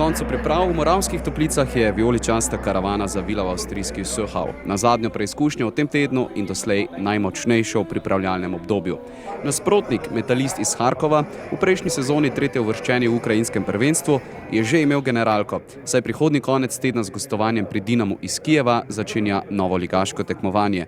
koncu priprav v Moravskih Toplicah je vijoličasta karavana zavila v avstrijski Söhau, na zadnjo preizkušnjo v tem tednu in doslej najmočnejšo v pripravljalnem obdobju. Nasprotnik, Metalist iz Harkova, v prejšnji sezoni tretje uvrščeni v ukrajinskem prvenstvu, je že imel generalko, saj prihodnji konec tedna z gostovanjem pri Dinamu iz Kijeva začenja novoligaško tekmovanje.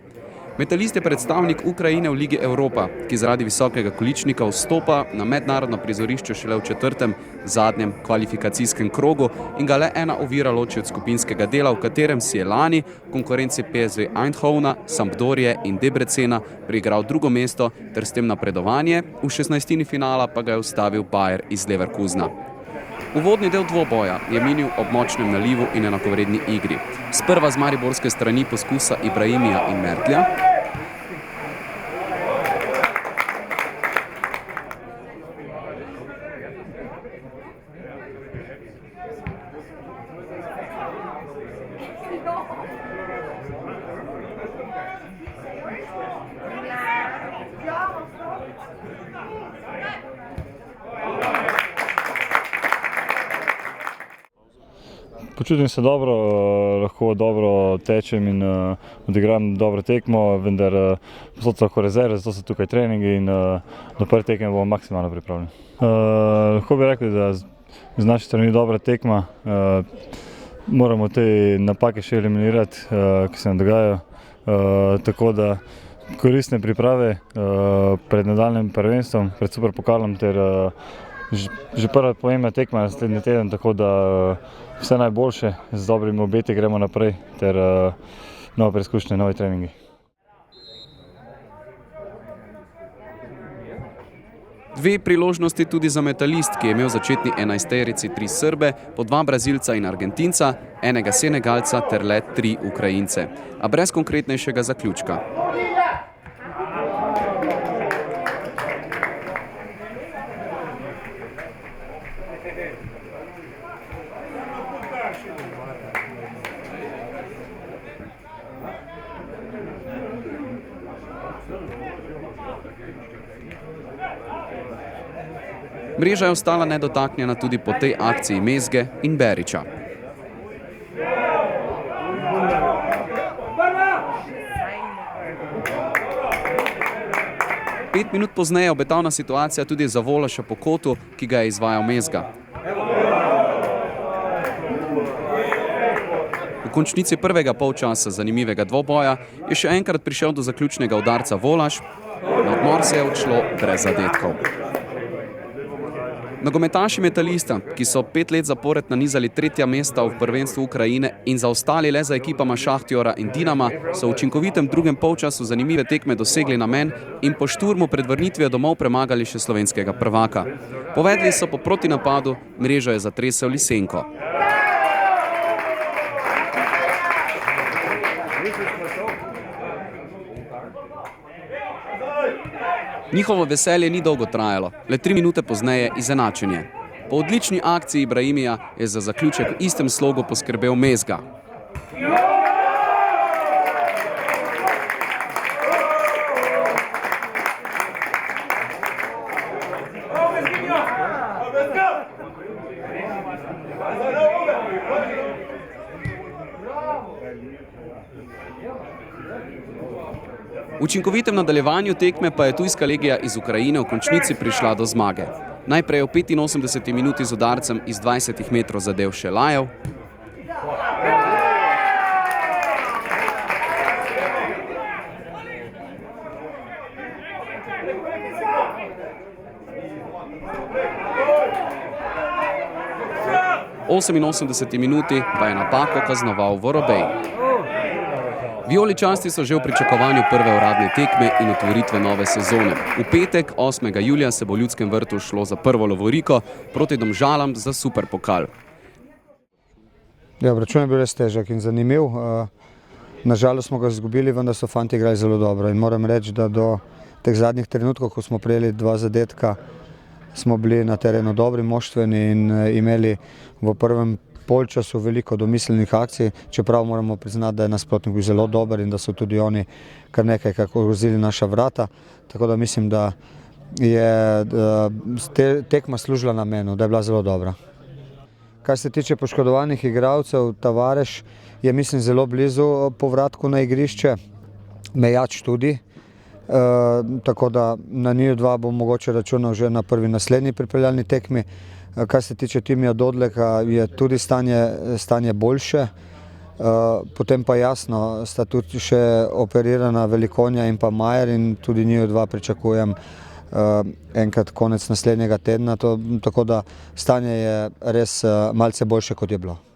Metalist je predstavnik Ukrajine v Ligi Evropa, ki zaradi visokega količnika vstopa na mednarodno prizorišče šele v četrtem, zadnjem kvalifikacijskem krogu in ga le ena ovira loči od skupinskega dela, v katerem si je lani v konkurenci PSV Eindhovena, Sampdorije in Debrecena priigral drugo mesto ter s tem napredovanje, v 16. finala pa ga je ustavil Bayer iz Leverkusena. Uvodni del dvoboja je minil ob močnem nalivu in enakovredni igri. Sprva z mariborske strani poskusa Ibrahimija in Mertlja, Počutim se dobro, lahko dobro tečem in odigram dobro tekmo, vendar so to lahko rezerve, zato so tukaj treningi in do prve tekme bomo maksimalno pripravljeni. Lahko bi rekli, da z naše strani dobra tekma, moramo te napake še eliminirati, ki se nam dogajajo, tako da koristne priprave pred nadaljnjim prvenstvom, pred superpokalom ter že prva pomembna tekma naslednji teden, tako da vse najboljše, z dobrimi obeti gremo naprej ter nove preizkušnje, novi treningi. Dve priložnosti tudi za Metalist, ki je imel v začetni 11-terici 3 Srbe, po 2 Brazilca in Argentinca, enega Senegalca ter le 3 Ukrajince, a brez konkretnejšega zaključka. Mreža je ostala nedotaknjena tudi po tej akciji Mezge in Berića. Pet minut pozneje je obetavna situacija tudi za Volaša po kotu, ki ga je izvajal Mezga. V končnici prvega polčasa zanimivega dvoboja je še enkrat prišel do zaključnega udarca Volaš, na odmor se je odšlo brez zadetkov. Nogometaši Metalista, ki so 5 let zapored nanizali 3. mesta v prvenstvu Ukrajine in zaostali le za ekipama Šahtjora in Dinama, so v učinkovitem drugem polčasu zanimive tekme dosegli namen in po šturmu pred vrnitvijo domov premagali še slovenskega prvaka. Povedli so po protinapadu, mrežo je zatresel Lisenko. Njihovo veselje ni dolgo trajalo, le 3 minute pozneje izenačenje. Po odlični akciji Ibrahimija je za zaključek v istem slogu poskrbel Mezga. V učinkovitem nadaljevanju tekme pa je tujska legija iz Ukrajine v končnici prišla do zmage. Najprej v 85. minuti z udarcem iz 20 metrov zadel Šelajev, v 88. minuti pa je napako kaznoval Vorobej. Vijoličasti so že v pričakovanju prve uradne tekme in otvoritve nove sezone. V petek, 8. julija, se bo v Ljudskem vrtu šlo za prvo lovoriko proti Domžalam za superpokal. Ja, obračun je bil res težek in zanimiv. Nažalost smo ga izgubili, vendar so fanti igrali zelo dobro. In moram reči, da do teh zadnjih trenutkov, ko smo prejeli 2 zadetka, smo bili na terenu dobri, moštveni in imeli v prvem polčasu veliko domiselnih akcij, čeprav moramo priznati, da je nasprotnik bil zelo dober in da so tudi oni kar nekaj grozili naša vrata. Tako da mislim, da je tekma služila namenu, da je bila zelo dobra. Kar se tiče poškodovanih igralcev, Tavares je mislim zelo blizu povratku na igrišče, Mejač tudi. Tako da na njiju dva bom mogoče računal že na prvi naslednji pripravljalni tekmi. Kar se tiče Timija Dodleka, je tudi stanje boljše. Potem pa jasno, sta tudi še operirana Velikonja in pa Majer in tudi njiju dva pričakujem enkrat konec naslednjega tedna. Tako da stanje je res malce boljše, kot je bilo.